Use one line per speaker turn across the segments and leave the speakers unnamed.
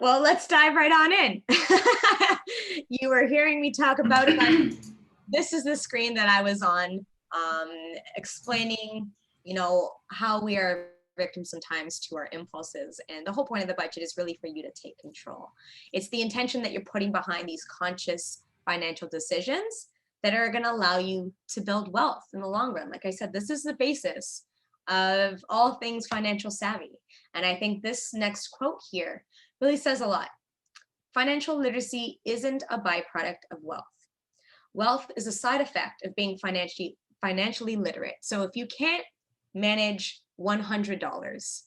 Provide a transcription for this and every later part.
Well, let's dive right on in. You were hearing me talk about it, but this is the screen that I was on, explaining, how we are victims sometimes to our impulses. And the whole point of the budget is really for you to take control. It's the intention that you're putting behind these conscious financial decisions that are going to allow you to build wealth in the long run. Like I said, this is the basis of all things financial savvy. And I think this next quote here really says a lot. Financial literacy isn't a byproduct of wealth. Wealth is a side effect of being financially literate. So if you can't manage $100,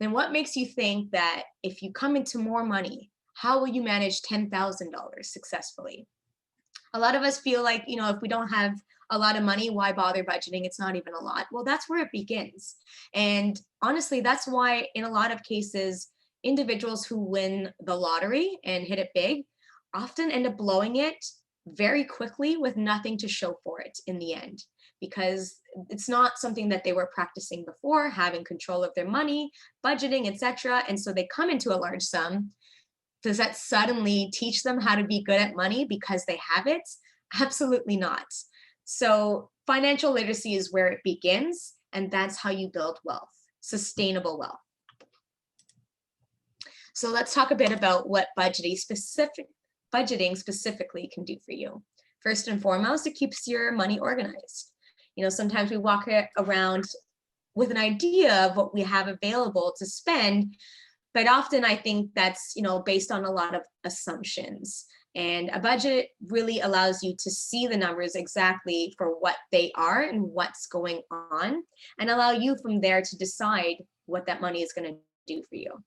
then what makes you think that if you come into more money, how will you manage $10,000 successfully? A lot of us feel like, if we don't have a lot of money, why bother budgeting? It's not even a lot. Well, that's where it begins. And honestly, that's why in a lot of cases, individuals who win the lottery and hit it big often end up blowing it very quickly with nothing to show for it in the end, because it's not something that they were practicing before, having control of their money, budgeting, etc. And so they come into a large sum. Does that suddenly teach them how to be good at money because they have it? Absolutely not. So financial literacy is where it begins, and that's how you build wealth, sustainable wealth. So let's talk a bit about what budgeting specifically can do for you. First and foremost, it keeps your money organized. Sometimes we walk around with an idea of what we have available to spend, but often I think that's, based on a lot of assumptions. And a budget really allows you to see the numbers exactly for what they are and what's going on, and allow you from there to decide what that money is going to do for you.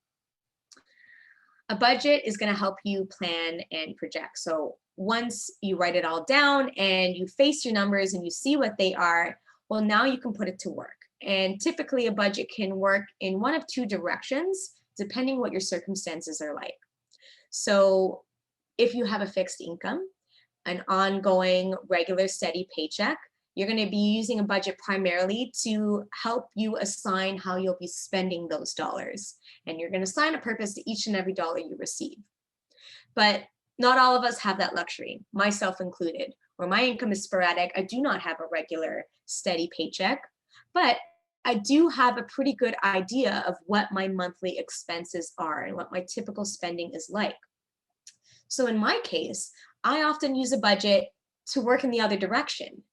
A budget is going to help you plan and project. So once you write it all down and you face your numbers and you see what they are, well, now you can put it to work. And typically a budget can work in one of two directions, depending what your circumstances are like. So if you have a fixed income, an ongoing, regular, steady paycheck, you're going to be using a budget primarily to help you assign how you'll be spending those dollars. And you're going to assign a purpose to each and every dollar you receive. But not all of us have that luxury, myself included. Where my income is sporadic, I do not have a regular, steady paycheck, but I do have a pretty good idea of what my monthly expenses are and what my typical spending is like. So in my case, I often use a budget to work in the other direction.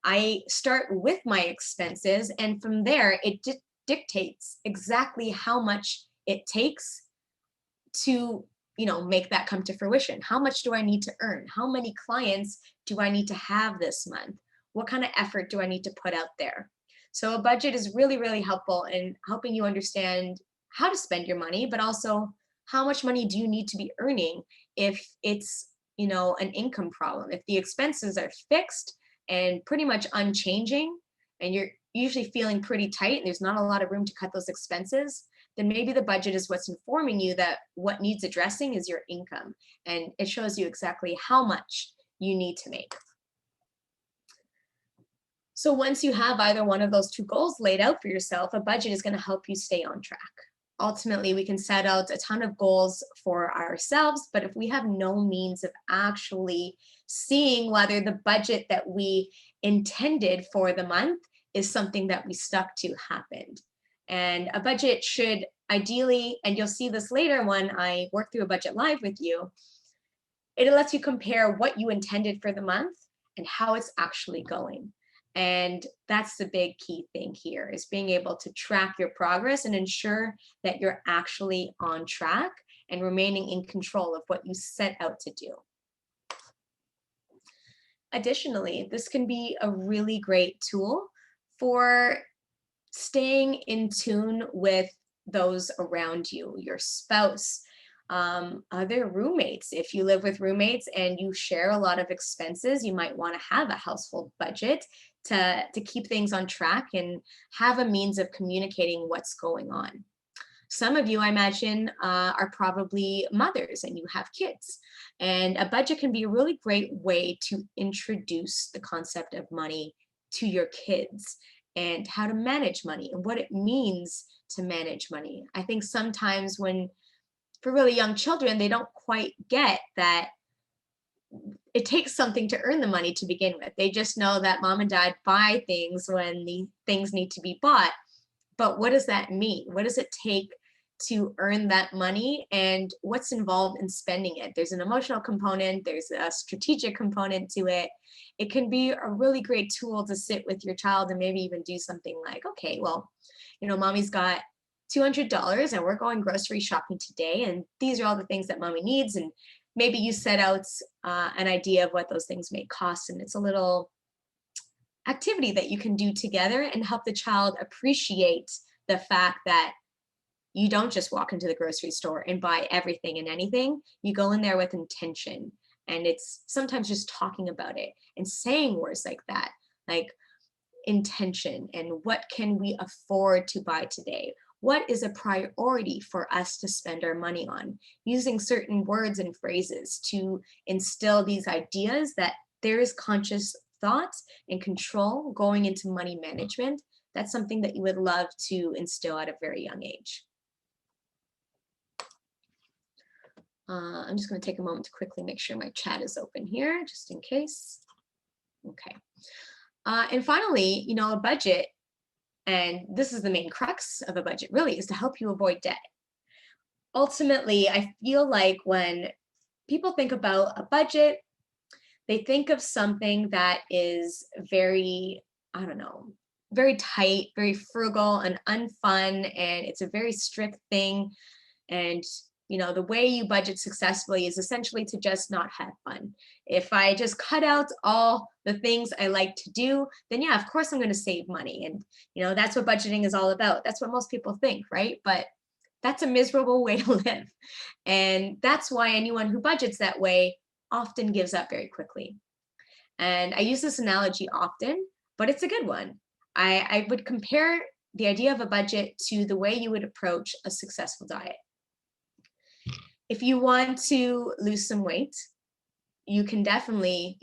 I start with my expenses, and from there, it dictates exactly how much it takes to, make that come to fruition. How much do I need to earn? How many clients do I need to have this month? What kind of effort do I need to put out there? So a budget is really, really helpful in helping you understand how to spend your money, but also how much money do you need to be earning if it's, an income problem. If the expenses are fixed and pretty much unchanging, and you're usually feeling pretty tight and there's not a lot of room to cut those expenses, then maybe the budget is what's informing you that what needs addressing is your income. And it shows you exactly how much you need to make. So once you have either one of those two goals laid out for yourself, a budget is going to help you stay on track. Ultimately, we can set out a ton of goals for ourselves, but if we have no means of actually seeing whether the budget that we intended for the month is something that we stuck to happened. And a budget should ideally, and you'll see this later when I work through a budget live with you, it lets you compare what you intended for the month and how it's actually going. And that's the big key thing here, is being able to track your progress and ensure that you're actually on track and remaining in control of what you set out to do. Additionally, this can be a really great tool for staying in tune with those around you, your spouse, other roommates. If you live with roommates and you share a lot of expenses, you might want to have a household budget to keep things on track and have a means of communicating what's going on. Some of you, I imagine, are probably mothers and you have kids. And a budget can be a really great way to introduce the concept of money to your kids and how to manage money and what it means to manage money. I think sometimes when for really young children, they don't quite get that it takes something to earn the money to begin with. They just know that mom and dad buy things when the things need to be bought. But what does that mean? What does it take to earn that money, and what's involved in spending it? There's an emotional component, there's a strategic component to it. It can be a really great tool to sit with your child and maybe even do something like, okay, well, mommy's got $200 and we're going grocery shopping today, and these are all the things that mommy needs. And maybe you set out an idea of what those things may cost, and it's a little activity that you can do together and help the child appreciate the fact that you don't just walk into the grocery store and buy everything and anything. You go in there with intention. And it's sometimes just talking about it and saying words like that, like intention, and what can we afford to buy today? What is a priority for us to spend our money on? Using certain words and phrases to instill these ideas that there is conscious thoughts and control going into money management. That's something that you would love to instill at a very young age. I'm just going to take a moment to quickly make sure my chat is open here, just in case. Okay. And finally, a budget, and this is the main crux of a budget really, is to help you avoid debt. Ultimately, I feel like when people think about a budget, they think of something that is very, I don't know, very tight, very frugal and unfun, and it's a very strict thing. And the way you budget successfully is essentially to just not have fun. If I just cut out all the things I like to do, then yeah, of course I'm going to save money. And, that's what budgeting is all about. That's what most people think, right? But that's a miserable way to live. And that's why anyone who budgets that way often gives up very quickly. And I use this analogy often, but it's a good one. I would compare the idea of a budget to the way you would approach a successful diet. If you want to lose some weight, you can definitely,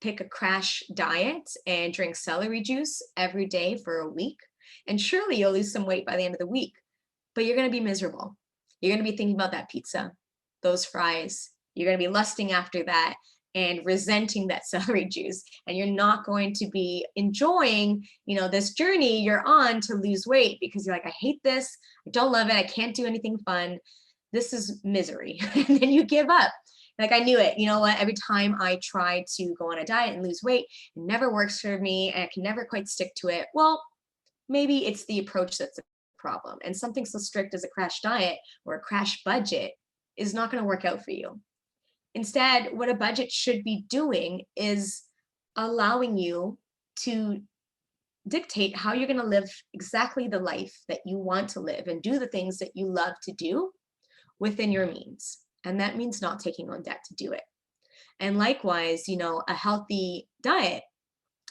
pick a crash diet and drink celery juice every day for a week. And surely you'll lose some weight by the end of the week, but you're going to be miserable. You're going to be thinking about that pizza, those fries. You're going to be lusting after that and resenting that celery juice. And you're not going to be enjoying, this journey you're on to lose weight, because you're like, I hate this. I don't love it. I can't do anything fun. This is misery. And then you give up. Like, I knew it. You know what? Every time I try to go on a diet and lose weight, it never works for me, and I can never quite stick to it. Well, maybe it's the approach that's a problem. And something so strict as a crash diet or a crash budget is not going to work out for you. Instead, what a budget should be doing is allowing you to dictate how you're going to live exactly the life that you want to live and do the things that you love to do within your means. And that means not taking on debt to do it. And likewise, a healthy diet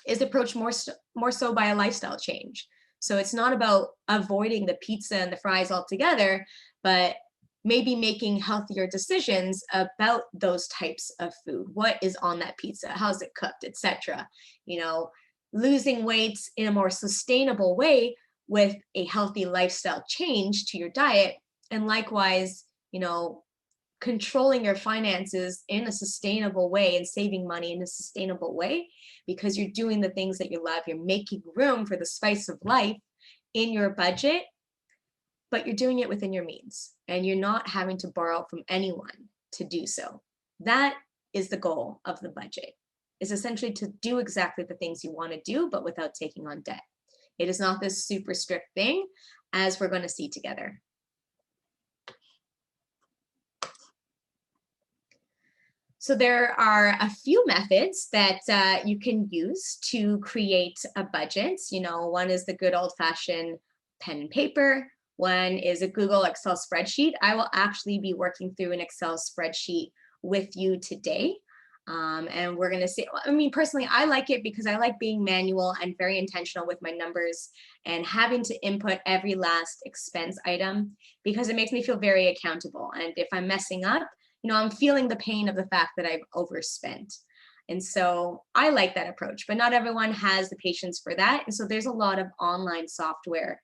is approached more so by a lifestyle change. So it's not about avoiding the pizza and the fries altogether, but maybe making healthier decisions about those types of food. What is on that pizza? How's it cooked, etc. Losing weight in a more sustainable way with a healthy lifestyle change to your diet. And likewise, controlling your finances in a sustainable way and saving money in a sustainable way, because you're doing the things that you love. You're making room for the spice of life in your budget, but you're doing it within your means, and you're not having to borrow from anyone to do so. That is the goal of the budget, is essentially to do exactly the things you want to do, but without taking on debt. It is not this super strict thing, as we're going to see together. So there are a few methods that you can use to create a budget. One is the good old-fashioned pen and paper. One is a Google Excel spreadsheet. I will actually be working through an Excel spreadsheet with you today. And we're going to see, personally, I like it because I like being manual and very intentional with my numbers and having to input every last expense item, because it makes me feel very accountable. And if I'm messing up, I'm feeling the pain of the fact that I've overspent. And so I like that approach, but not everyone has the patience for that. And so there's a lot of online software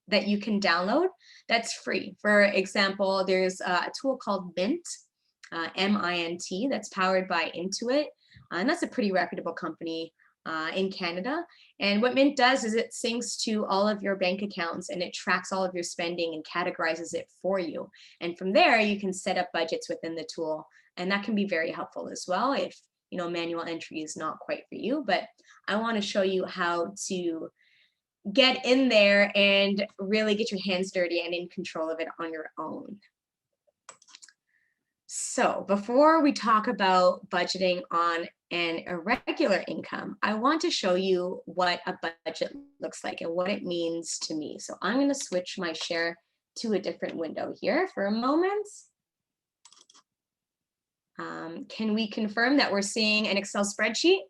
that you can download that's free. For example, there's a tool called Mint, M-I-N-T, that's powered by Intuit. And that's a pretty reputable company in Canada. And what Mint does is it syncs to all of your bank accounts and it tracks all of your spending and categorizes it for you. And from there, you can set up budgets within the tool. And that can be very helpful as well if, you know, manual entry is not quite for you. But I want to show you how to get in there and really get your hands dirty and in control of it on your own. So before we talk about budgeting on an irregular income, I want to show you what a budget looks like and what it means to me. So I'm going to switch my share to a different window here for a moment. Can we confirm that we're seeing an Excel spreadsheet?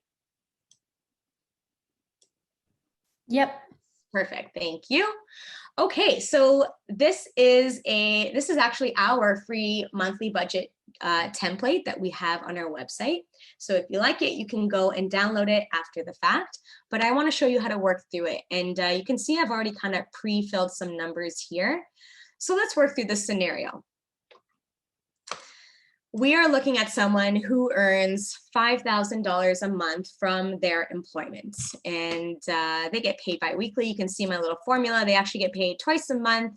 Yep.
Perfect, thank you. Okay, so this is actually our free monthly budget template that we have on our website. So if you like it, you can go and download it after the fact, but I want to show you how to work through it. And you can see I've already kind of pre-filled some numbers here. So let's work through this scenario. We are looking at someone who earns $5,000 a month from their employment, and they get paid bi-weekly. You can see my little formula. They actually get paid twice a month,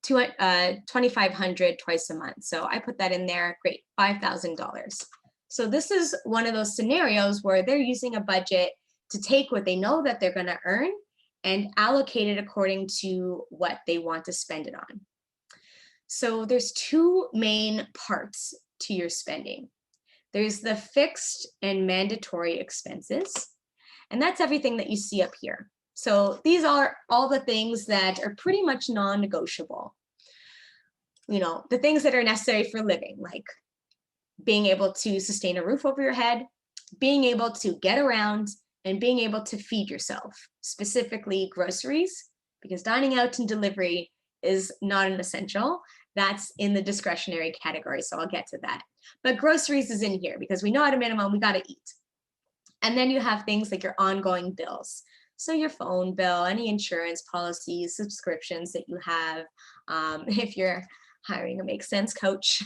$2,500 twice a month. So I put that in there. Great, $5,000. So this is one of those scenarios where they're using a budget to take what they know that they're going to earn and allocate it according to what they want to spend it on. So there's two main parts to your spending. There's the fixed and mandatory expenses, and that's everything that you see up here. So these are all the things that are pretty much non-negotiable. You know, the things that are necessary for living, like being able to sustain a roof over your head, being able to get around, and being able to feed yourself, specifically groceries, because dining out and delivery is not an essential. That's in the discretionary category, so I'll get to that. But groceries is in here because we know at a minimum we got to eat. And then you have things like your ongoing bills. So your phone bill, any insurance policies, subscriptions that you have, if you're hiring a Make Sense coach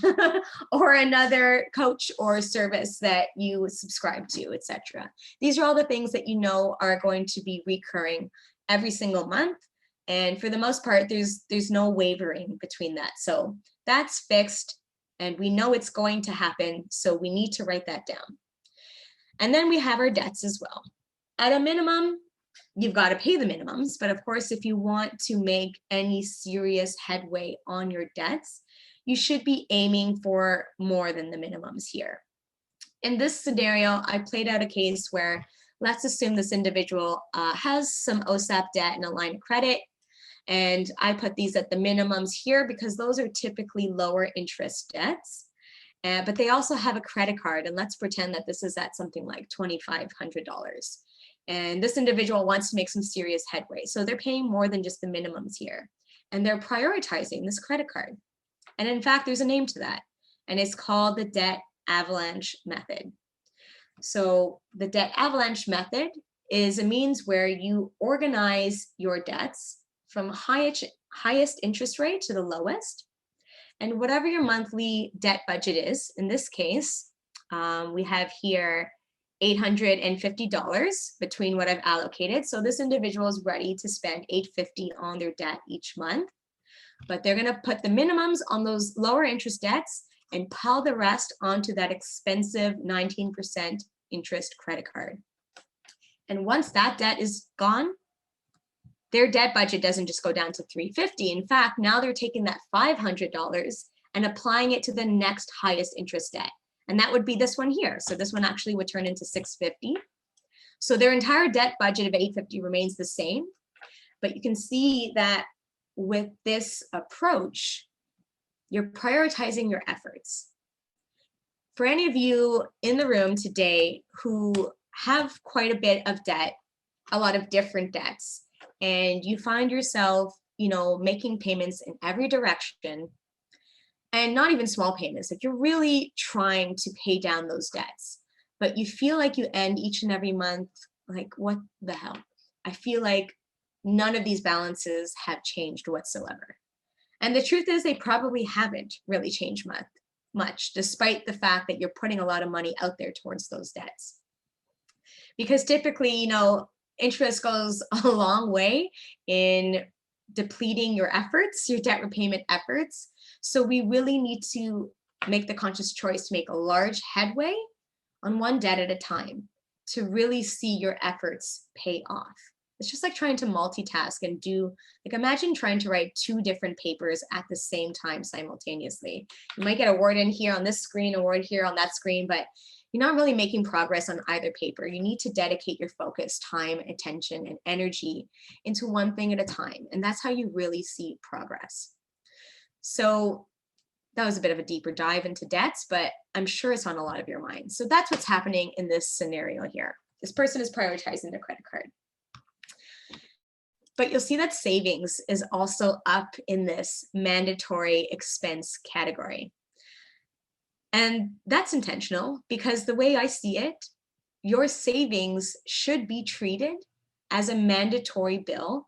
or another coach or service that you subscribe to, etc. These are all the things that you know are going to be recurring every single month. And for the most part, there's no wavering between that. So that's fixed and we know it's going to happen. So we need to write that down. And then we have our debts as well. At a minimum, you've got to pay the minimums. But of course, if you want to make any serious headway on your debts, you should be aiming for more than the minimums here. In this scenario, I played out a case where let's assume this individual has some OSAP debt and a line of credit. And I put these at the minimums here because those are typically lower interest debts. But they also have a credit card. And let's pretend that this is at something like $2,500. And this individual wants to make some serious headway. So they're paying more than just the minimums here. And they're prioritizing this credit card. And in fact, there's a name to that. And it's called the debt avalanche method. So the debt avalanche method is a means where you organize your debts from highest interest rate to the lowest. And whatever your monthly debt budget is, in this case, we have here $850 between what I've allocated. So this individual is ready to spend $850 on their debt each month, but they're gonna put the minimums on those lower interest debts and pile the rest onto that expensive 19% interest credit card. And once that debt is gone, their debt budget doesn't just go down to $350. In fact, now they're taking that $500 and applying it to the next highest interest debt. And that would be this one here. So this one actually would turn into $650. So their entire debt budget of $850 remains the same. But you can see that with this approach, you're prioritizing your efforts. For any of you in the room today who have quite a bit of debt, a lot of different debts, and you find yourself, you know, making payments in every direction, and not even small payments, like you're really trying to pay down those debts, but you feel like you end each and every month like, what the hell? I feel like, none of these balances have changed whatsoever. And the truth is they probably haven't really changed much, despite the fact that you're putting a lot of money out there towards those debts. Because typically, you know, interest goes a long way in depleting your efforts, your debt repayment efforts. So we really need to make the conscious choice to make a large headway on one debt at a time to really see your efforts pay off. It's just like trying to multitask and do, like imagine trying to write 2 different papers at the same time simultaneously. You might get a word in here on this screen, a word here on that screen, but you're not really making progress on either paper. You need to dedicate your focus, time, attention, and energy into one thing at a time. And that's how you really see progress. So that was a bit of a deeper dive into debts, but I'm sure it's on a lot of your minds. So that's what's happening in this scenario here. This person is prioritizing their credit card. But you'll see that savings is also up in this mandatory expense category. And that's intentional because the way I see it, your savings should be treated as a mandatory bill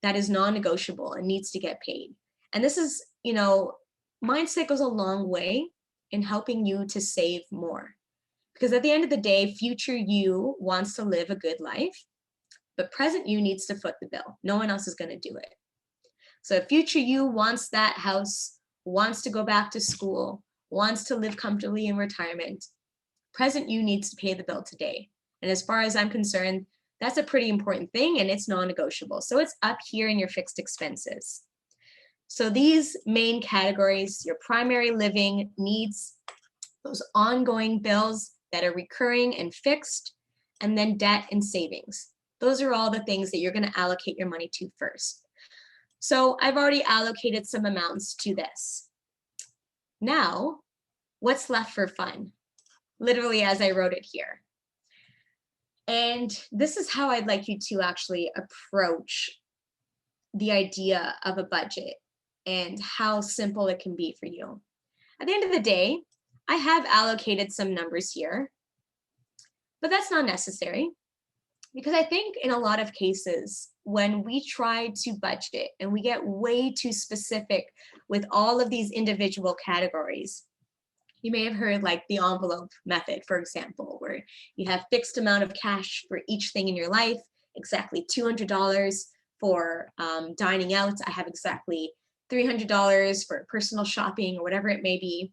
that is non-negotiable and needs to get paid. And this is, you know, mindset goes a long way in helping you to save more. Because at the end of the day, future you wants to live a good life, but present you needs to foot the bill. No one else is going to do it. So future you wants that house, wants to go back to school, wants to live comfortably in retirement. Present you needs to pay the bill today. And as far as I'm concerned, that's a pretty important thing and it's non-negotiable. So it's up here in your fixed expenses. So these main categories, your primary living needs, those ongoing bills that are recurring and fixed, and then debt and savings. Those are all the things that you're going to allocate your money to first. So I've already allocated some amounts to this. Now, what's left for fun? Literally as I wrote it here. And this is how I'd like you to actually approach the idea of a budget and how simple it can be for you. At the end of the day, I have allocated some numbers here, but that's not necessary. Because I think in a lot of cases, when we try to budget and we get way too specific with all of these individual categories, you may have heard like the envelope method, for example, where you have fixed amount of cash for each thing in your life, exactly $200 for dining out. I have exactly $300 for personal shopping or whatever it may be.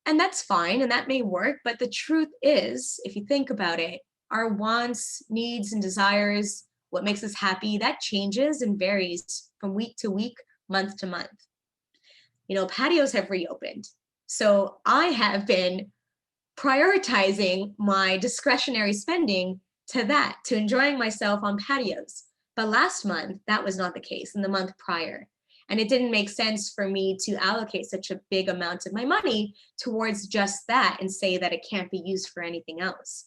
And that's fine, and that may work, but the truth is, if you think about it, our wants, needs, and desires, what makes us happy, that changes and varies from week to week, month to month. You know, patios have reopened. So I have been prioritizing my discretionary spending to that, to enjoying myself on patios. But last month, that was not the case, in the month prior. And it didn't make sense for me to allocate such a big amount of my money towards just that and say that it can't be used for anything else.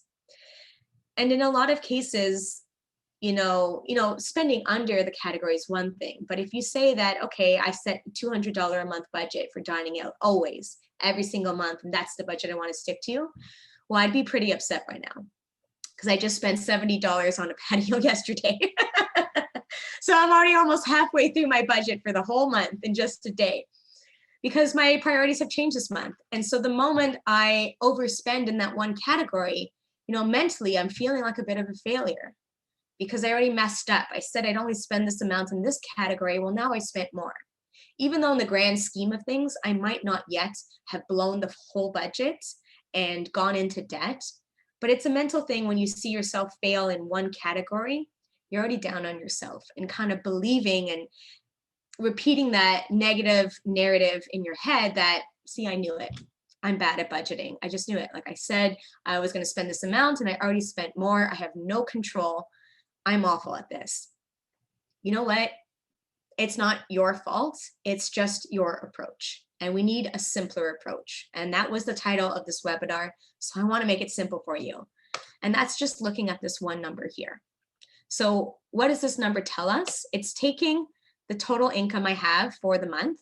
And in a lot of cases, you know, spending under the category is one thing. But if you say that, okay, I set $200 a month budget for dining out always, every single month, and that's the budget I want to stick to, well, I'd be pretty upset right now because I just spent $70 on a patio yesterday. So I'm already almost halfway through my budget for the whole month in just a day because my priorities have changed this month. And so the moment I overspend in that one category, you know, mentally, I'm feeling like a bit of a failure because I already messed up. I said I'd only spend this amount in this category. Well, now I spent more. Even though in the grand scheme of things, I might not yet have blown the whole budget and gone into debt, but it's a mental thing when you see yourself fail in one category, you're already down on yourself and kind of believing and repeating that negative narrative in your head that, see, I knew it. I'm bad at budgeting. I just knew it. Like I said, I was going to spend this amount and I already spent more. I have no control. I'm awful at this. You know what? It's not your fault. It's just your approach. And we need a simpler approach. And that was the title of this webinar. So I want to make it simple for you. And that's just looking at this one number here. So what does this number tell us? It's taking the total income I have for the month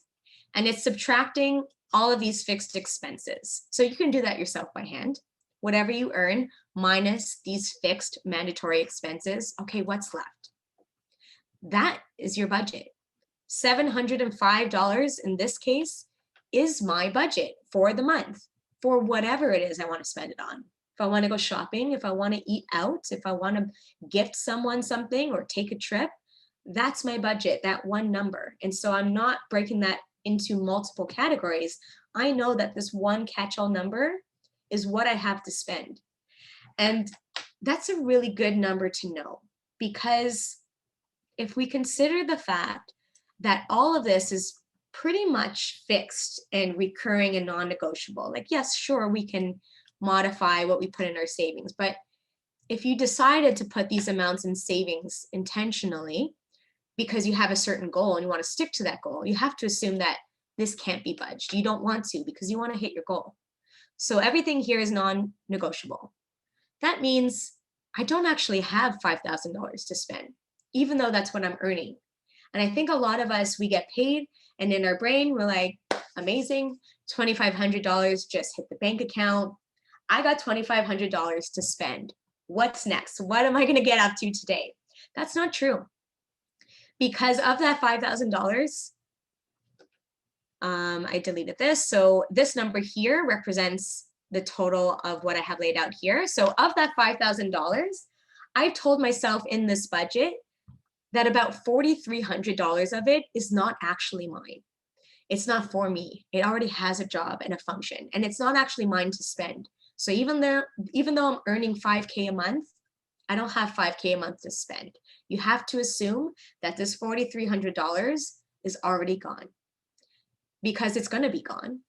and it's subtracting all of these fixed expenses. So you can do that yourself by hand. Whatever you earn minus these fixed mandatory expenses. Okay, what's left? That is your budget. $705 in this case is my budget for the month for whatever it is I want to spend it on. If I want to go shopping, if I want to eat out, if I want to gift someone something or take a trip, that's my budget, that one number. And so I'm not breaking that into multiple categories. I know that this one catch-all number is what I have to spend. And that's a really good number to know, because if we consider the fact that all of this is pretty much fixed and recurring and non-negotiable, like, yes, sure, we can modify what we put in our savings, but if you decided to put these amounts in savings intentionally because you have a certain goal and you want to stick to that goal, you have to assume that this can't be budged. You don't want to, because you want to hit your goal. So everything here is non-negotiable. That means I don't actually have $5,000 to spend, even though that's what I'm earning. And I think a lot of us, we get paid and in our brain, we're like, amazing, $2,500 just hit the bank account. I got $2,500 to spend. What's next? What am I going to get up to today? That's not true. Because of that $5,000, I deleted this. So this number here represents the total of what I have laid out here. So of that $5,000, I've told myself in this budget that about $4,300 of it is not actually mine. It's not for me. It already has a job and a function, and it's not actually mine to spend. So even though I'm earning $5K a month, I don't have $5K a month to spend. You have to assume that this $4,300 is already gone, because it's going to be gone.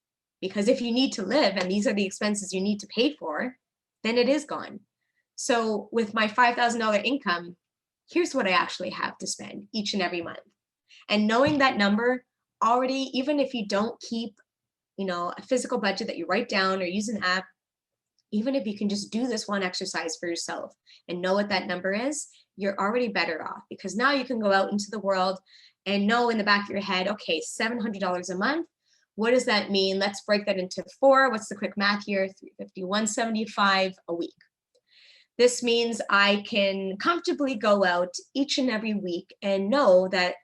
Because if you need to live and these are the expenses you need to pay for, then it is gone. So with my $5,000 income, here's what I actually have to spend each and every month. And knowing that number already, even if you don't keep, a physical budget that you write down or use an app, even if you can just do this one exercise for yourself and know what that number is, you're already better off, because now you can go out into the world and know in the back of your head, okay, $700 a month. What does that mean? Let's break that into 4. What's the quick math here? 350, 175 a week. This means I can comfortably go out each and every week and know that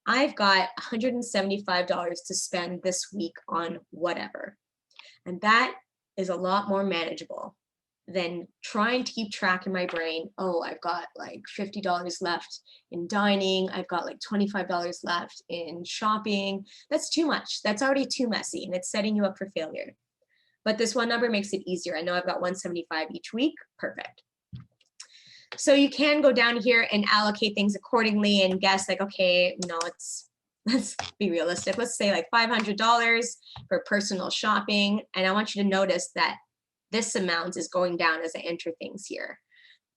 I've got $175 to spend this week on whatever. And that is a lot more manageable than trying to keep track in my brain. Oh, I've got like $50 left in dining. I've got like $25 left in shopping. That's too much. That's already too messy, and it's setting you up for failure. But this one number makes it easier. I know I've got 175 each week. Perfect. So you can go down here and allocate things accordingly and guess like, okay, let's be realistic. Let's say like $500 for personal shopping. And I want you to notice that this amount is going down as I enter things here.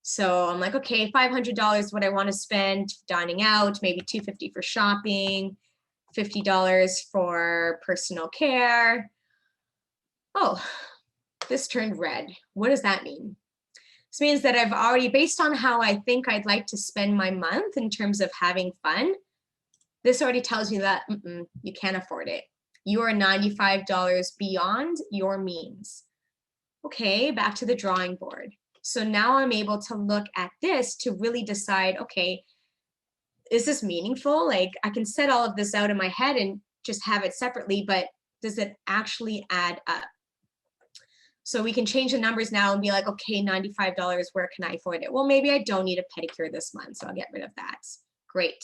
So I'm like, okay, $500 what I want to spend dining out, maybe $250 for shopping, $50 for personal care. Oh, this turned red. What does that mean? This means that I've already, based on how I think I'd like to spend my month in terms of having fun, this already tells me that you can't afford it. You are $95 beyond your means. Okay, back to the drawing board. So now I'm able to look at this to really decide, okay, is this meaningful? Like, I can set all of this out in my head and just have it separately, but does it actually add up? So we can change the numbers now and be like, okay, $95, where can I afford it? Well, maybe I don't need a pedicure this month, so I'll get rid of that. Great.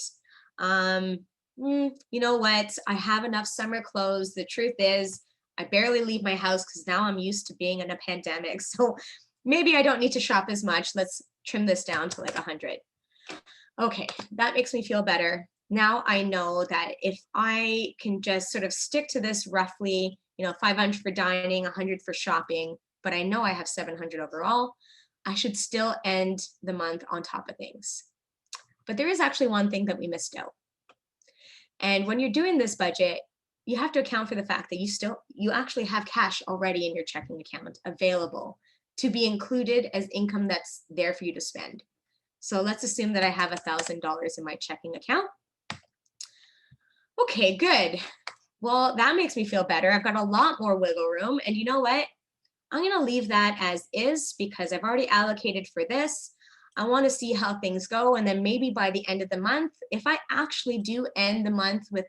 You know what? I have enough summer clothes. The truth is, I barely leave my house because now I'm used to being in a pandemic. So maybe I don't need to shop as much. Let's trim this down to like 100. Okay, that makes me feel better. Now I know that if I can just sort of stick to this roughly, 500 for dining, 100 for shopping, but I know I have 700 overall, I should still end the month on top of things. But there is actually one thing that we missed out. And when you're doing this budget, you have to account for the fact that you actually have cash already in your checking account available to be included as income that's there for you to spend. So let's assume that I have $1,000 in my checking account. Okay, good. Well, that makes me feel better. I've got a lot more wiggle room. And you know what? I'm going to leave that as is because I've already allocated for this. I want to see how things go. And then maybe by the end of the month, if I actually do end the month with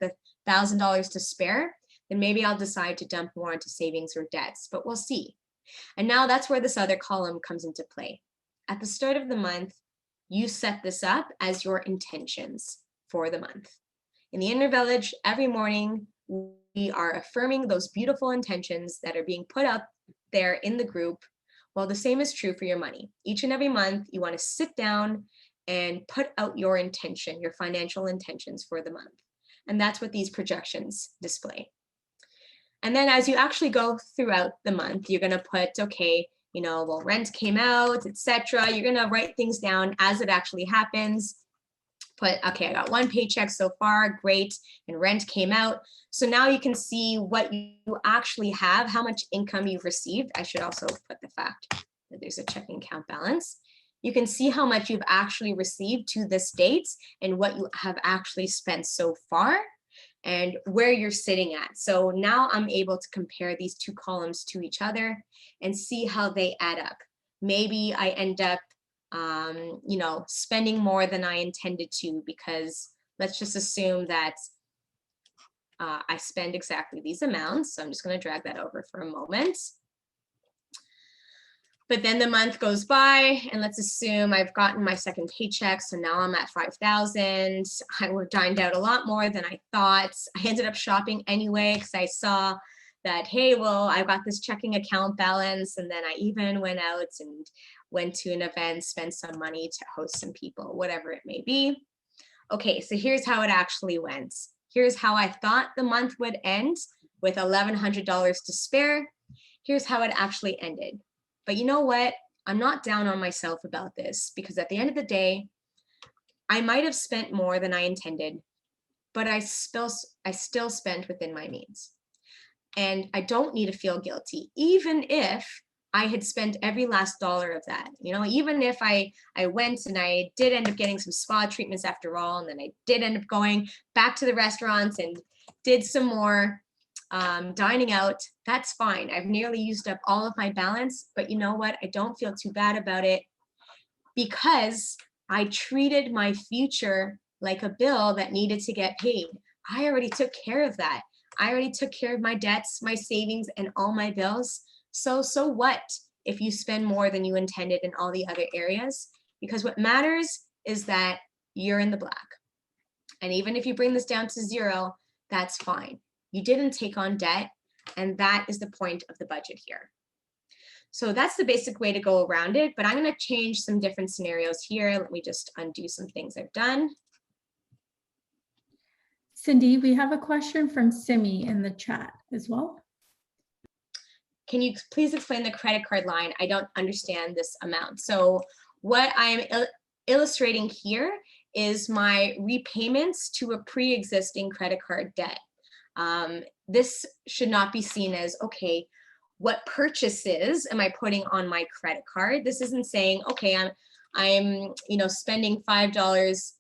$1,000 to spare, then maybe I'll decide to dump more into savings or debts, but we'll see. And now that's where this other column comes into play. At the start of the month, you set this up as your intentions for the month. In the Inner Village, every morning, we are affirming those beautiful intentions that are being put up there in the group. Well, the same is true for your money. Each and every month, you want to sit down and put out your intention, your financial intentions for the month. And that's what these projections display. And then as you actually go throughout the month, you're going to put, okay, well, rent came out, etc. You're going to write things down as it actually happens. Put, okay, I got one paycheck so far, great, and rent came out. So now you can see what you actually have, how much income you've received. I should also put the fact that there's a checking account balance. You can see how much you've actually received to this date and what you have actually spent so far and where you're sitting at. So now I'm able to compare these two columns to each other and see how they add up. Maybe I end up spending more than I intended to, because let's just assume that I spend exactly these amounts. So I'm just going to drag that over for a moment. But then the month goes by, and let's assume I've gotten my second paycheck. So now I'm at 5,000. I dined out a lot more than I thought. I ended up shopping anyway because I saw that, hey, well, I've got this checking account balance. And then I even went out and went to an event, spent some money to host some people, whatever it may be. Okay, so here's how it actually went. Here's how I thought the month would end with $1,100 to spare. Here's how it actually ended. But you know what? I'm not down on myself about this, because at the end of the day, I might have spent more than I intended, but I still spent within my means. And I don't need to feel guilty, even if I had spent every last dollar of that. Even if I went and I did end up getting some spa treatments after all, and then I did end up going back to the restaurants and did some more dining out, that's fine. I've nearly used up all of my balance, but you know what? I don't feel too bad about it, because I treated my future like a bill that needed to get paid. I already took care of that. I already took care of my debts, my savings, and all my bills. So what if you spend more than you intended in all the other areas? Because what matters is that you're in the black. And even if you bring this down to zero, that's fine. You didn't take on debt, and that is the point of the budget here. So that's the basic way to go around it, but I'm going to change some different scenarios here. Let me just undo some things I've done.
Cindy, we have a question from Simi in the chat as well.
Can you please explain the credit card line? I don't understand this amount. So what I'm illustrating here is my repayments to a pre-existing credit card debt. This should not be seen as, okay, what purchases am I putting on my credit card? This isn't saying, okay, I'm spending $5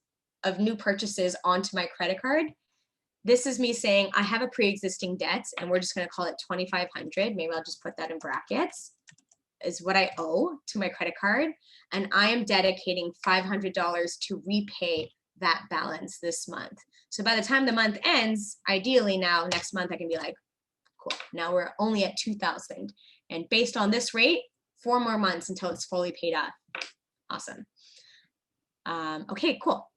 of new purchases onto my credit card. This is me saying I have a pre-existing debt, and we're just going to call it $2,500. Maybe I'll just put that in brackets, is what I owe to my credit card. And I am dedicating $500 to repay that balance this month. So by the time the month ends, ideally now next month, I can be like, cool, now we're only at 2,000. And based on this rate, 4 more months until it's fully paid off. Awesome. Okay, cool.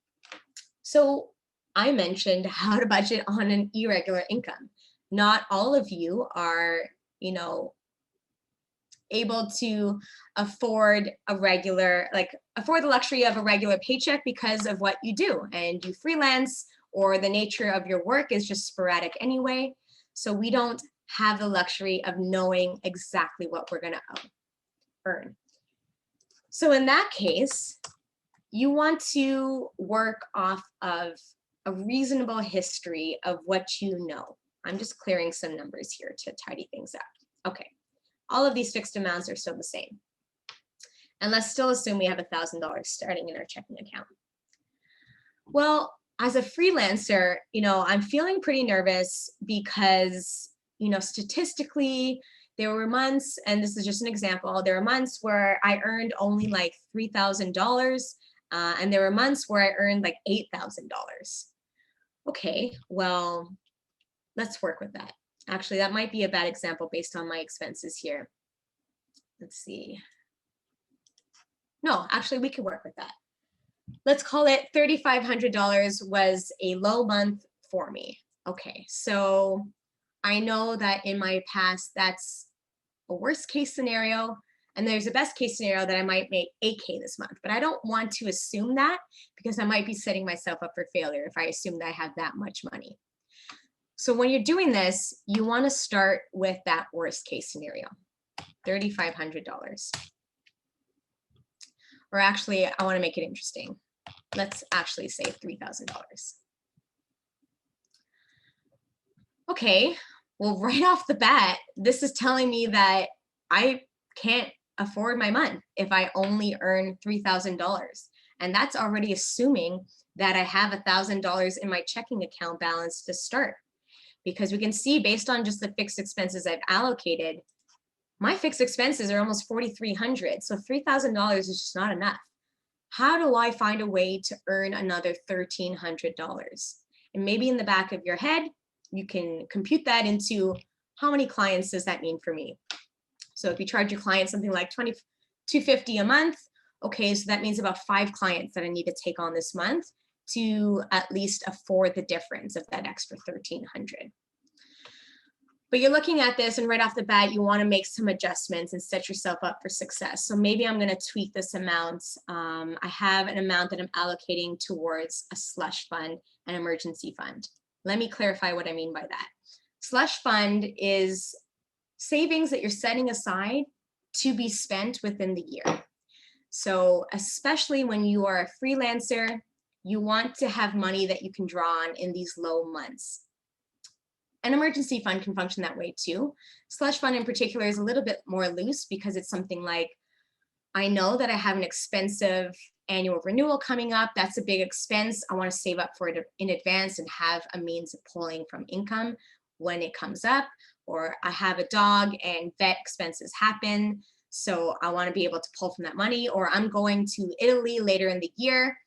So I mentioned how to budget on an irregular income. Not all of you are, able to afford afford the luxury of a regular paycheck because of what you do, and you freelance, or the nature of your work is just sporadic anyway. So we don't have the luxury of knowing exactly what we're going to earn. So in that case, you want to work off of a reasonable history of what you know. I'm just clearing some numbers here to tidy things up. Okay, all of these fixed amounts are still the same. And let's still assume we have $1,000 starting in our checking account. Well, as a freelancer, I'm feeling pretty nervous because, statistically, there were months, and this is just an example, there were months where I earned only like $3,000, and there were months where I earned like $8,000. Okay, well, let's work with that. Actually, that might be a bad example based on my expenses here. Let's see. No, actually, we can work with that. Let's call it $3,500 was a low month for me. Okay, so I know that in my past, that's a worst case scenario. And there's a best case scenario that I might make $8K this month, but I don't want to assume that because I might be setting myself up for failure if I assume that I have that much money. So when you're doing this, you want to start with that worst case scenario, $3,500. Or actually, I want to make it interesting. Let's actually say $3,000. Okay, well, right off the bat, this is telling me that I can't afford my month if I only earn $3,000. And that's already assuming that I have $1,000 in my checking account balance to start. Because we can see based on just the fixed expenses I've allocated, my fixed expenses are almost $4,300. So $3,000 is just not enough. How do I find a way to earn another $1,300? And maybe in the back of your head, you can compute that into how many clients does that mean for me? So if you charge your client something like $250 a month, okay, so that means about 5 clients that I need to take on this month to at least afford the difference of that extra $1,300. But you're looking at this and right off the bat, you want to make some adjustments and set yourself up for success. So maybe I'm going to tweak this amount. I have an amount that I'm allocating towards a slush fund, an emergency fund. Let me clarify what I mean by that. Slush fund is savings that you're setting aside to be spent within the year. So especially when you are a freelancer, you want to have money that you can draw on in these low months. An emergency fund can function that way too. Slush fund in particular is a little bit more loose because it's something like, I know that I have an expensive annual renewal coming up. That's a big expense. I want to save up for it in advance and have a means of pulling from income when it comes up. Or I have a dog and vet expenses happen, so I want to be able to pull from that money. Or I'm going to Italy later in the year.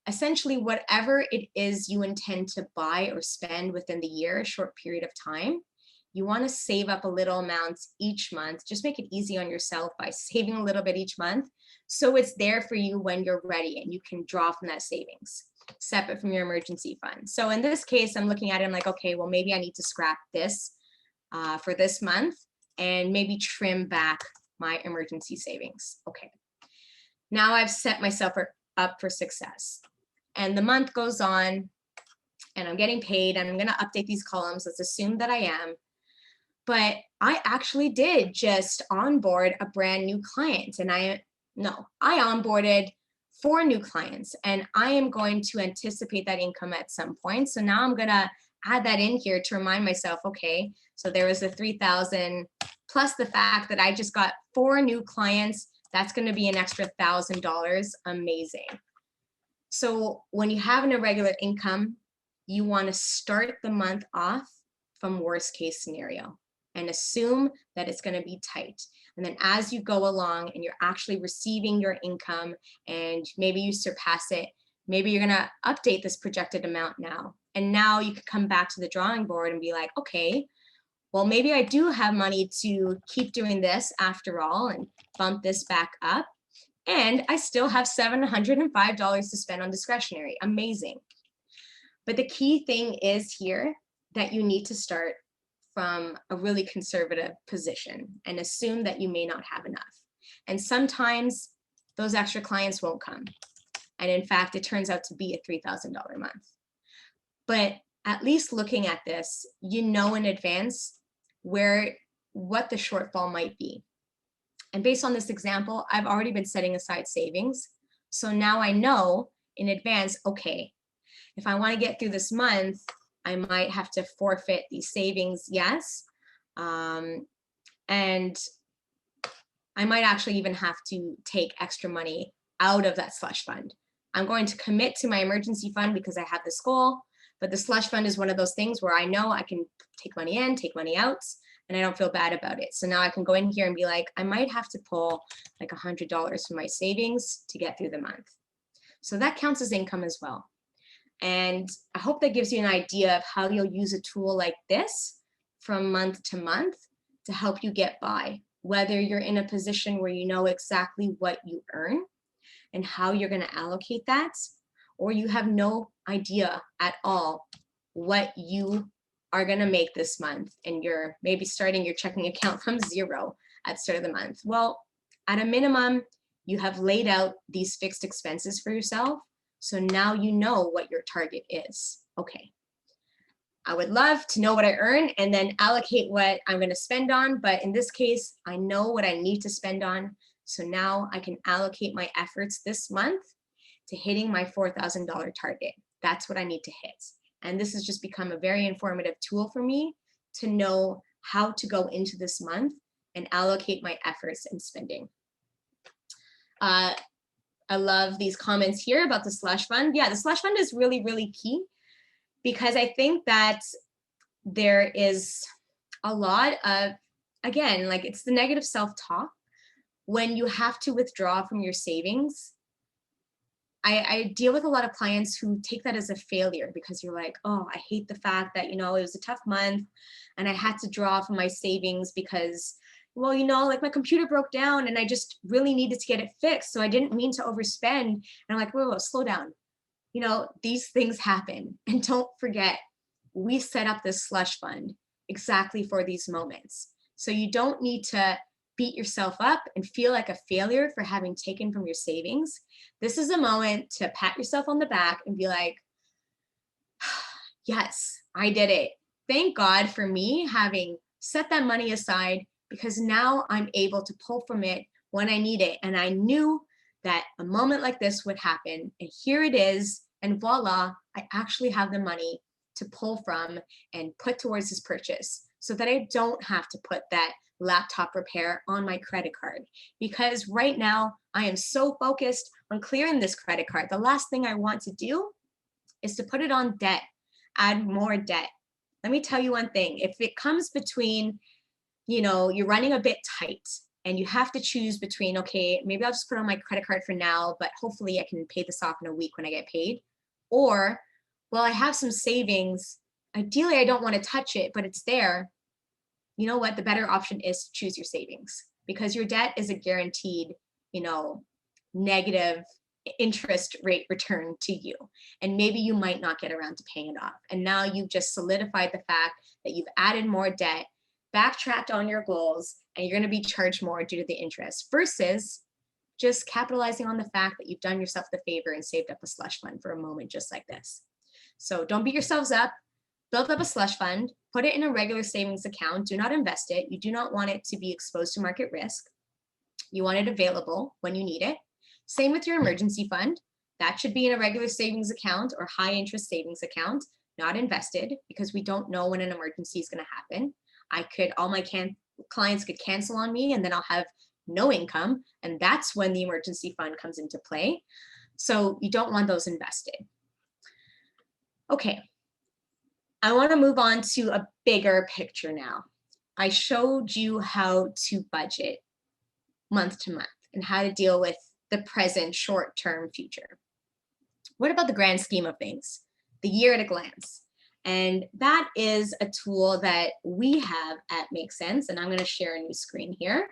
Essentially, whatever it is you intend to buy or spend within the year, a short period of time, you want to save up a little amount each month. Just make it easy on yourself by saving a little bit each month, so it's there for you when you're ready and you can draw from that savings, separate from your emergency fund. So in this case, I'm looking at it, I'm like, okay, well, maybe I need to scrap this for this month and maybe trim back my emergency savings. Okay, now I've set myself up for success. And the month goes on and I'm getting paid and I'm going to update these columns. Let's assume that I am. But I actually did just onboard a brand new client. And I onboarded 4 new clients and I am going to anticipate that income at some point. So now I'm going to add that in here to remind myself, okay, so there was the 3,000 plus the fact that I just got 4 new clients. That's going to be an extra $1,000. Amazing. So when you have an irregular income, you want to start the month off from worst case scenario and assume that it's going to be tight. And then as you go along and you're actually receiving your income and maybe you surpass it, maybe you're going to update this projected amount now. And now you can come back to the drawing board and be like, okay, well, maybe I do have money to keep doing this after all and bump this back up. And I still have $705 to spend on discretionary. Amazing. But the key thing is here that you need to start from a really conservative position and assume that you may not have enough. And sometimes those extra clients won't come. And in fact, it turns out to be a $3,000 month. But at least looking at this, you know in advance what the shortfall might be. And based on this example, I've already been setting aside savings. So now I know in advance, okay, if I want to get through this month, I might have to forfeit these savings, yes. And I might actually even have to take extra money out of that slush fund. I'm going to commit to my emergency fund because I have this goal, but the slush fund is one of those things where I know I can take money in, take money out. and I don't feel bad about it. So now I can go in here and be like, I might have to pull like $100 from my savings to get through the month. So that counts as income as well. And I hope that gives you an idea of how you'll use a tool like this from month to month to help you get by, whether you're in a position where you know exactly what you earn and how you're going to allocate that, or you have no idea at all what you are going to make this month and you're maybe starting your checking account from zero at the start of the month. Well, at a minimum, you have laid out these fixed expenses for yourself. So now you know what your target is. Okay, I would love to know what I earn and then allocate what I'm going to spend on. But in this case, I know what I need to spend on. So now I can allocate my efforts this month to hitting my $4,000 target. That's what I need to hit. And this has just become a very informative tool for me to know how to go into this month and allocate my efforts and spending. I love these comments here about the slush fund. Yeah, the slush fund is really, really key because I think that there is a lot of, again, like it's the negative self-talk when you have to withdraw from your savings. I deal with a lot of clients who take that as a failure because you're like, oh, I hate the fact that, you know, it was a tough month and I had to draw from my savings because, well, you know, like my computer broke down and I just really needed to get it fixed. So I didn't mean to overspend. And I'm like, whoa, slow down. You know, these things happen. And don't forget, we set up this slush fund exactly for these moments. So you don't need to beat yourself up and feel like a failure for having taken from your savings. This is a moment to pat yourself on the back and be like, yes, I did it. Thank God for me having set that money aside because now I'm able to pull from it when I need it. And I knew that a moment like this would happen. And here it is. And voila, I actually have the money to pull from and put towards this purchase so that I don't have to put that laptop repair on my credit card. Because right now I am so focused on clearing this credit card. The last thing I want to do is to put it on debt, add more debt. Let me tell you one thing. If it comes between, you know, you're running a bit tight and you have to choose between, okay, maybe I'll just put on my credit card for now, but hopefully I can pay this off in a week when I get paid. Or, well, I have some savings. Ideally, I don't want to touch it, but it's there. You know what? The better option is to choose your savings because your debt is a guaranteed, you know, negative interest rate return to you. And maybe you might not get around to paying it off. And now you've just solidified the fact that you've added more debt, backtracked on your goals, and you're going to be charged more due to the interest versus just capitalizing on the fact that you've done yourself the favor and saved up a slush fund for a moment just like this. So don't beat yourselves up. Build up a slush fund, put it in a regular savings account. Do not invest it. You do not want it to be exposed to market risk. You want it available when you need it. Same with your emergency fund. That should be in a regular savings account or high interest savings account, not invested because we don't know when an emergency is going to happen. All my clients could cancel on me and then I'll have no income. And that's when the emergency fund comes into play. So you don't want those invested. Okay. I want to move on to a bigger picture now. I showed you how to budget month to month and how to deal with the present, short-term future. What about the grand scheme of things? The year at a glance. And that is a tool that we have at Make Sense. And I'm going to share a new screen here.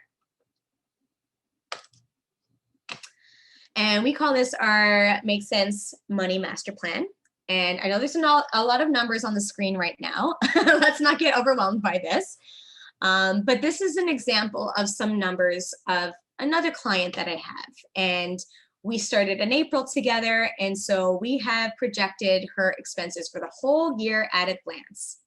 And we call this our Make Sense Money Master Plan. And I know there's a lot of numbers on the screen right now. Let's not get overwhelmed by this. But this is an example of some numbers of another client that I have. And we started in April together. And so we have projected her expenses for the whole year at a glance.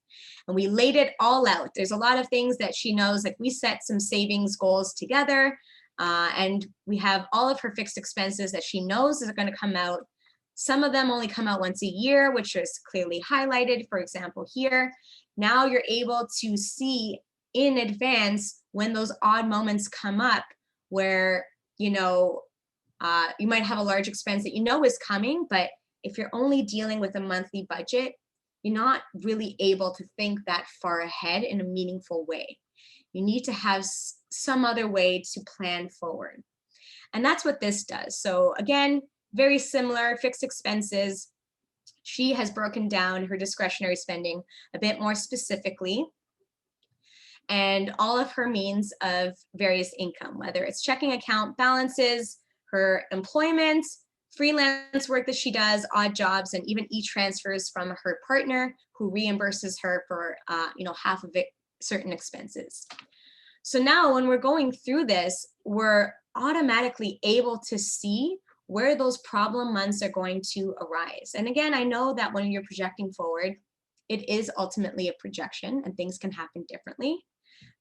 And we laid it all out. There's a lot of things that she knows, like we set some savings goals together. And we have all of her fixed expenses that she knows are going to come out. Some of them only come out once a year, which is clearly highlighted, for example, here. Now you're able to see in advance when those odd moments come up where, you know, you might have a large expense that you know is coming, but if you're only dealing with a monthly budget, you're not really able to think that far ahead in a meaningful way. You need to have some other way to plan forward. And that's what this does. So again, very similar, fixed expenses. She has broken down her discretionary spending a bit more specifically, and all of her means of various income, whether it's checking account balances, her employment, freelance work that she does, odd jobs, and even e-transfers from her partner who reimburses her for half of it, certain expenses. So now when we're going through this, we're automatically able to see where those problem months are going to arise. And again, I know that when you're projecting forward, it is ultimately a projection and things can happen differently,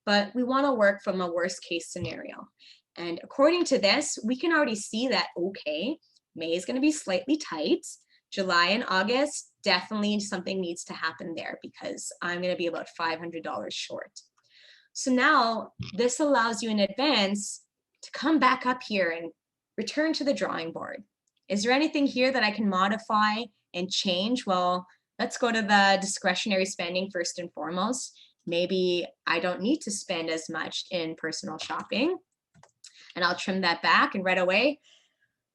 but we want to work from a worst case scenario. And according to this, we can already see that, okay, May is going to be slightly tight. July and August, definitely something needs to happen there because I'm going to be about $500 short. So now this allows you in advance to come back up here and return to the drawing board. Is there anything here that I can modify and change? Well, let's go to the discretionary spending first and foremost. Maybe I don't need to spend as much in personal shopping, and I'll trim that back, and right away,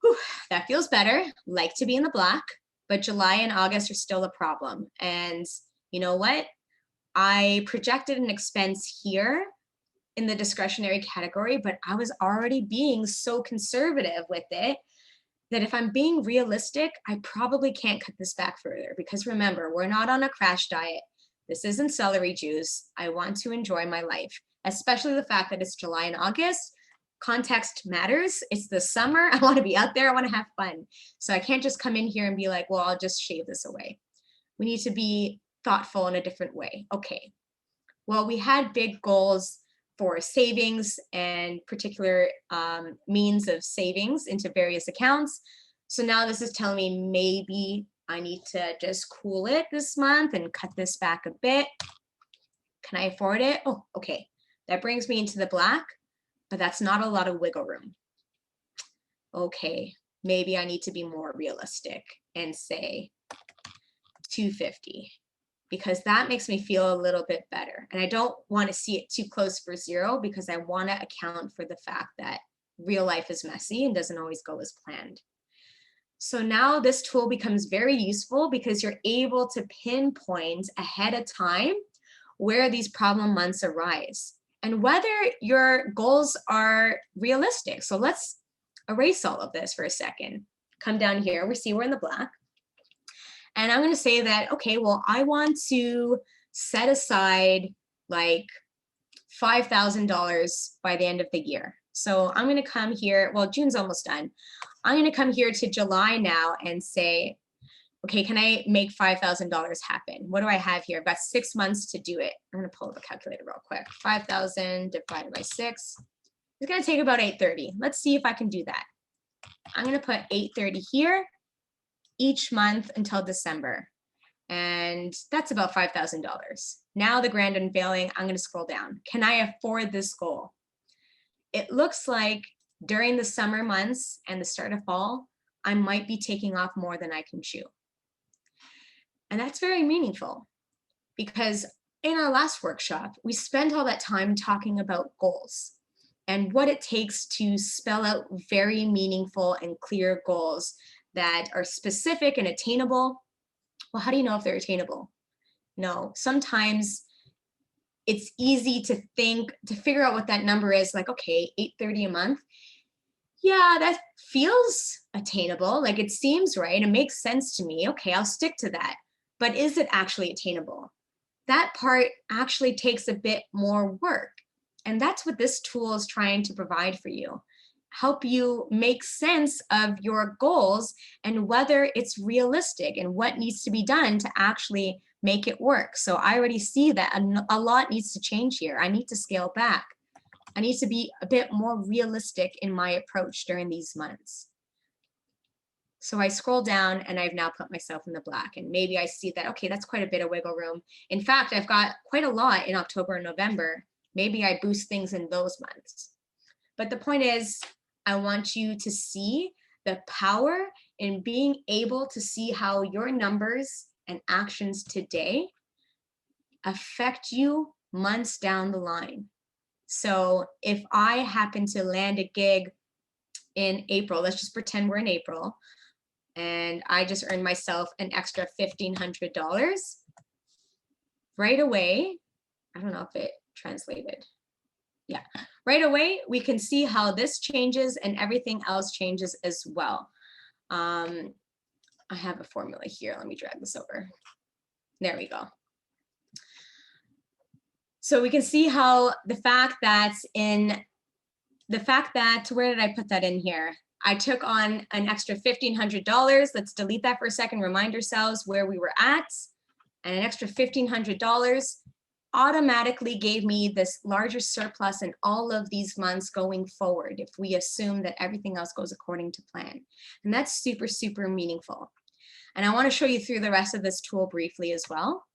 whew, that feels better. Like to be in the black, but July and August are still a problem. And you know what? I projected an expense here in the discretionary category, but I was already being so conservative with it that if I'm being realistic, I probably can't cut this back further, because remember, we're not on a crash diet. This isn't celery juice. I want to enjoy my life, especially the fact that it's July and August. Context matters. It's the summer. I want to be out there. I want to have fun. So I can't just come in here and be like, well, I'll just shave this away. We need to be thoughtful in a different way. Okay. Well, we had big goals for savings and particular means of savings into various accounts. So now this is telling me maybe I need to just cool it this month and cut this back a bit. Can I afford it? Oh, okay. That brings me into the black, but that's not a lot of wiggle room. Okay, maybe I need to be more realistic and say 250. Because that makes me feel a little bit better. And I don't want to see it too close for zero, because I want to account for the fact that real life is messy and doesn't always go as planned. So now this tool becomes very useful because you're able to pinpoint ahead of time where these problem months arise and whether your goals are realistic. So let's erase all of this for a second. Come down here, we see we're in the black. And I'm going to say that, okay, well, I want to set aside like $5,000 by the end of the year. So I'm going to come here. Well, June's almost done. I'm going to come here to July now and say, okay, can I make $5,000 happen? What do I have here? I've got 6 months to do it. I'm going to pull up a calculator real quick. 5,000 divided by 6. It's going to take about 830. Let's see if I can do that. I'm going to put 830 here each month until December. And that's about $5,000. Now the grand unveiling, I'm going to scroll down. Can I afford this goal? It looks like during the summer months and the start of fall, I might be taking off more than I can chew. And that's very meaningful, because in our last workshop, we spent all that time talking about goals and what it takes to spell out very meaningful and clear goals that are specific and attainable. Well, how do you know if they're attainable? No, sometimes it's easy to figure out what that number is, like, okay, 830 a month. Yeah, that feels attainable. Like, it seems right. It makes sense to me. Okay, I'll stick to that. But is it actually attainable? That part actually takes a bit more work. And that's what this tool is trying to provide for you. Help you make sense of your goals and whether it's realistic and what needs to be done to actually make it work. So I already see that a lot needs to change here. I need to scale back. I need to be a bit more realistic in my approach during these months. So I scroll down and I've now put myself in the black, and maybe I see that, okay, that's quite a bit of wiggle room. In fact, I've got quite a lot in October and November. Maybe I boost things in those months. But the point is, I want you to see the power in being able to see how your numbers and actions today affect you months down the line. So if I happen to land a gig in April, let's just pretend we're in April, and I just earned myself an extra $1,500 right away. I don't know if it translated. Yeah, right away, we can see how this changes and everything else changes as well. I have a formula here. Let me drag this over. There we go. So we can see how the fact that, where did I put that in here? I took on an extra $1,500. Let's delete that for a second, remind ourselves where we were at. And an extra $1,500 automatically gave me this larger surplus in all of these months going forward, if we assume that everything else goes according to plan. And that's super, super meaningful. And I want to show you through the rest of this tool briefly as well,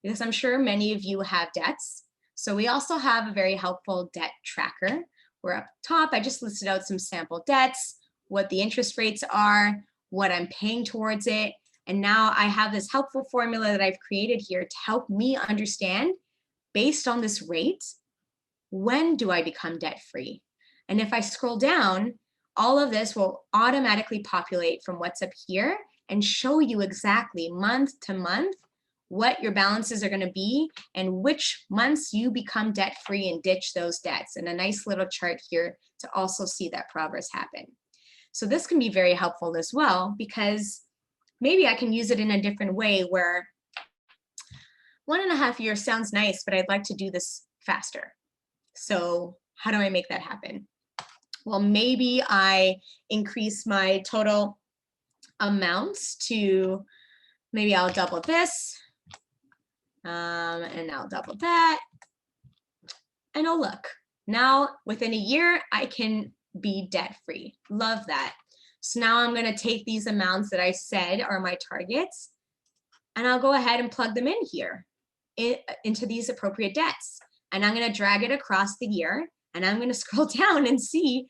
because I'm sure many of you have debts. So we also have a very helpful debt tracker. We're up top. I just listed out some sample debts, what the interest rates are, what I'm paying towards it. And now I have this helpful formula that I've created here to help me understand, based on this rate, when do I become debt-free? And if I scroll down, all of this will automatically populate from what's up here and show you exactly month to month what your balances are going to be and which months you become debt-free and ditch those debts, and a nice little chart here to also see that progress happen. So this can be very helpful as well, because maybe I can use it in a different way where 1.5 years sounds nice, but I'd like to do this faster. So how do I make that happen? Well, maybe I increase my total amounts to, maybe I'll double this, and I'll double that. And oh, look, now within a year, I can be debt-free. Love that. So now I'm going to take these amounts that I said are my targets, and I'll go ahead and plug them in here into these appropriate debts. And I'm going to drag it across the year, and I'm going to scroll down and see,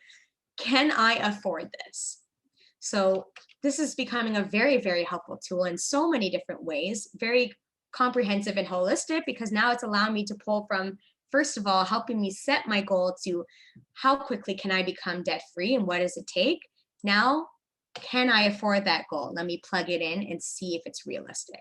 can I afford this? So this is becoming a very, very helpful tool in so many different ways, very comprehensive and holistic, because now it's allowing me to pull from, first of all, helping me set my goal to how quickly can I become debt-free and what does it take? Now, can I afford that goal? Let me plug it in and see if it's realistic.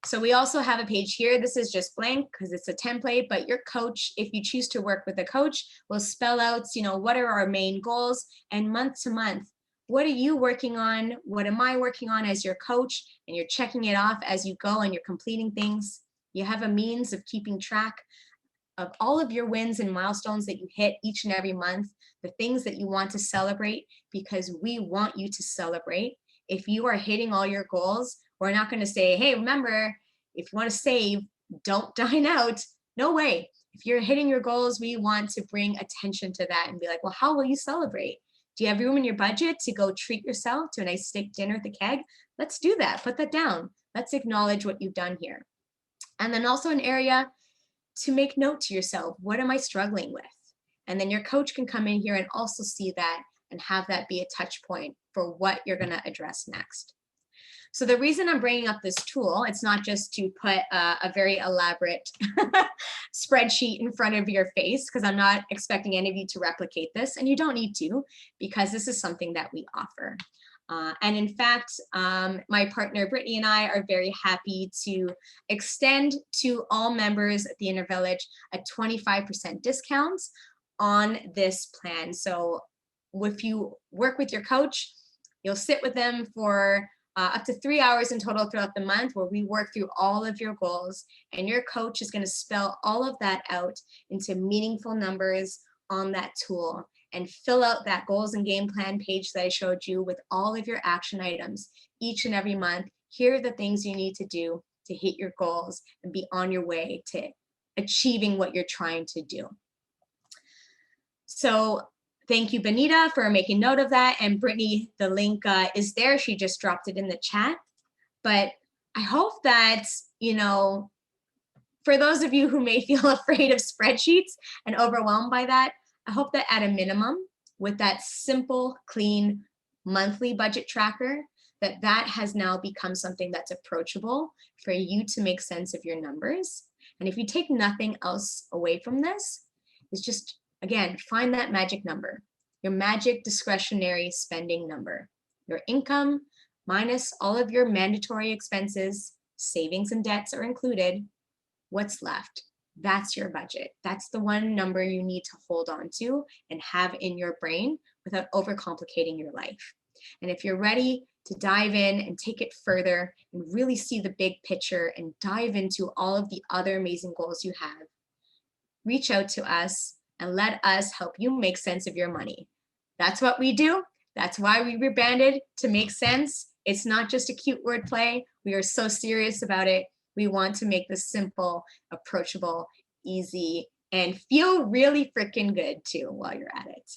So we also have a page here. This is just blank because it's a template, but your coach, if you choose to work with a coach, will spell out, what are our main goals, and month to month, what are you working on? What am I working on as your coach? And you're checking it off as you go and you're completing things. You have a means of keeping track of all of your wins and milestones that you hit each and every month, the things that you want to celebrate, because we want you to celebrate. If you are hitting all your goals, we're not going to say, hey, remember, if you want to save, don't dine out. No way. If you're hitting your goals, we want to bring attention to that and be like, well, how will you celebrate? Do you have room in your budget to go treat yourself to a nice steak dinner at the keg? Let's do that. Put that down. Let's acknowledge what you've done here. And then also an area to make note to yourself, what am I struggling with? And then your coach can come in here and also see that and have that be a touch point for what you're going to address next. So the reason I'm bringing up this tool, it's not just to put a very elaborate spreadsheet in front of your face, because I'm not expecting any of you to replicate this, and you don't need to, because this is something that we offer. And in fact, my partner Brittany and I are very happy to extend to all members at the Inner Village a 25% discount on this plan. So if you work with your coach, you'll sit with them for up to 3 hours in total throughout the month, where we work through all of your goals, and your coach is going to spell all of that out into meaningful numbers on that tool and fill out that goals and game plan page that I showed you with all of your action items each and every month. Here are the things you need to do to hit your goals and be on your way to achieving what you're trying to do. So thank you, Benita, for making note of that. And Brittany, the link is there. She just dropped it in the chat. But I hope that, for those of you who may feel afraid of spreadsheets and overwhelmed by that, I hope that at a minimum, with that simple, clean monthly budget tracker, that has now become something that's approachable for you to make sense of your numbers. And if you take nothing else away from this, is just, again, find that magic number, your magic discretionary spending number, your income minus all of your mandatory expenses, savings and debts are included. What's left? That's your budget. That's the one number you need to hold on to and have in your brain without overcomplicating your life. And if you're ready to dive in and take it further and really see the big picture and dive into all of the other amazing goals you have, reach out to us and let us help you make sense of your money. That's what we do. That's why we rebranded to Make Sense. It's not just a cute wordplay. We are so serious about it. We want to make this simple, approachable, easy, and feel really freaking good too while you're at it.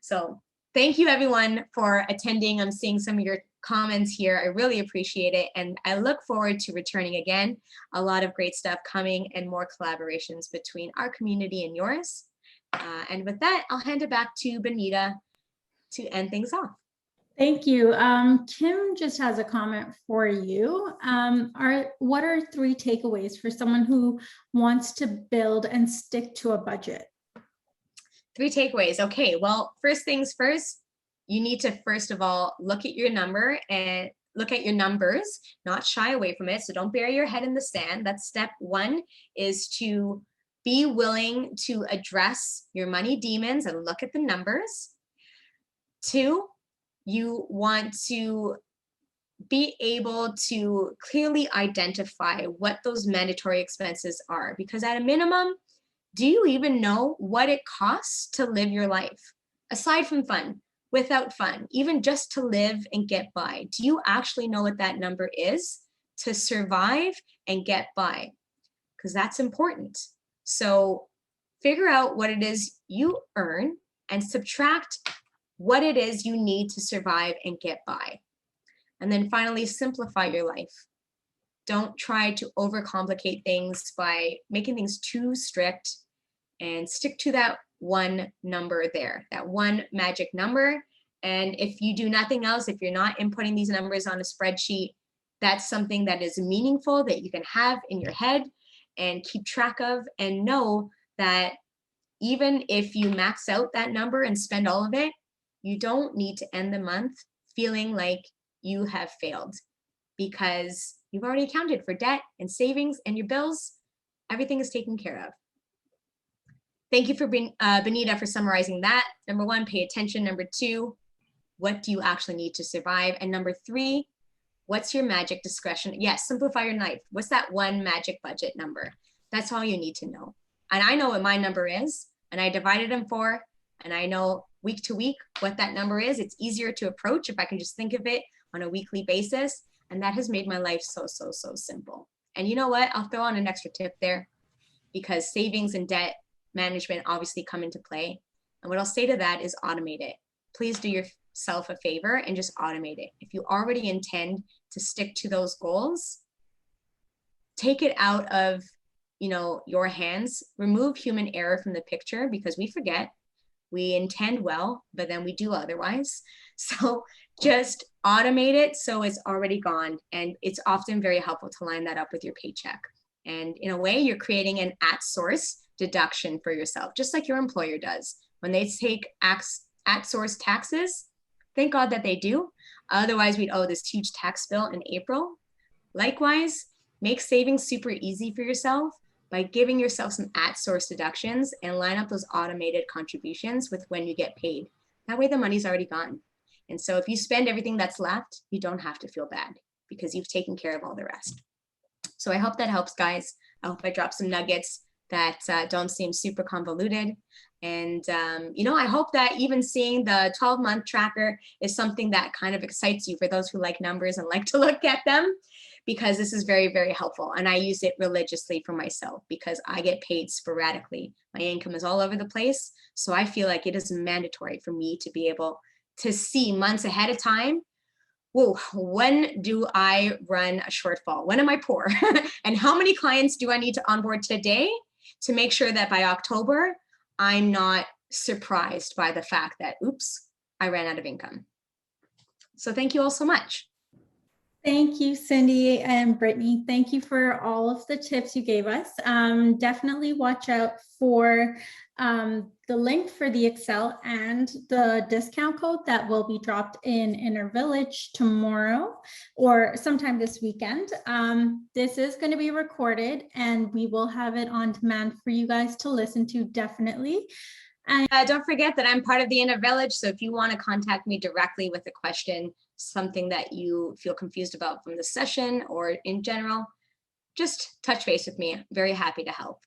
So thank you everyone for attending. I'm seeing some of your comments here. I really appreciate it. And I look forward to returning again. A lot of great stuff coming and more collaborations between our community and yours. And with that, I'll hand it back to Benita to end things off.
Thank you. Kim just has a comment for you. What are 3 takeaways for someone who wants to build and stick to a budget?
3 takeaways. Okay, well, first things first, you need to first of all look at your number and look at your numbers, not shy away from it. So don't bury your head in the sand. That's step 1, is to be willing to address your money demons and look at the numbers. 2, you want to be able to clearly identify what those mandatory expenses are, because at a minimum, do you even know what it costs to live your life? Aside from fun, without fun, even just to live and get by, do you actually know what that number is to survive and get by? Because that's important. So figure out what it is you earn and subtract what it is you need to survive and get by. And then finally, simplify your life. Don't try to overcomplicate things by making things too strict, and stick to that one number there, that one magic number. And if you do nothing else, if you're not inputting these numbers on a spreadsheet, that's something that is meaningful that you can have in your head and keep track of, and know that even if you max out that number and spend all of it, you don't need to end the month feeling like you have failed, because you've already accounted for debt and savings and your bills. Everything is taken care of. Thank you for Benita for summarizing that. Number 1, pay attention. Number 2, what do you actually need to survive? And number 3, what's your magic discretion? Yes, simplify your life. What's that one magic budget number? That's all you need to know. And I know what my number is, and I divided them 4, and I know week to week what that number is. It's easier to approach if I can just think of it on a weekly basis. And that has made my life so simple. And you know what? I'll throw on an extra tip there, because savings and debt management obviously come into play. And what I'll say to that is automate it. Please do yourself a favor and just automate it. If you already intend to stick to those goals, take it out of, your hands. Remove human error from the picture, because we forget. We intend well, but then we do otherwise. So just automate it so it's already gone. And it's often very helpful to line that up with your paycheck. And in a way, you're creating an at-source deduction for yourself, just like your employer does. When they take at-source taxes, thank God that they do. Otherwise, we'd owe this huge tax bill in April. Likewise, make savings super easy for yourself by giving yourself some at-source deductions and line up those automated contributions with when you get paid. That way the money's already gone. And so if you spend everything that's left, you don't have to feel bad, because you've taken care of all the rest. So I hope that helps, guys. I hope I dropped some nuggets that don't seem super convoluted. And, I hope that even seeing the 12-month tracker is something that kind of excites you, for those who like numbers and like to look at them, because this is very, very helpful. And I use it religiously for myself, because I get paid sporadically. My income is all over the place. So I feel like it is mandatory for me to be able to see months ahead of time, whoa, when do I run a shortfall? When am I poor? And how many clients do I need to onboard today to make sure that by October, I'm not surprised by the fact that, oops, I ran out of income. So thank you all so much.
Thank you, Cindy and Brittany. Thank you for all of the tips you gave us. Definitely watch out for the link for the Excel and the discount code that will be dropped in our Villij tomorrow or sometime this weekend. This is going to be recorded and we will have it on demand for you guys to listen to, definitely.
Don't forget that I'm part of the Inner Village. So if you want to contact me directly with a question, something that you feel confused about from the session or in general, just touch base with me. I'm very happy to help.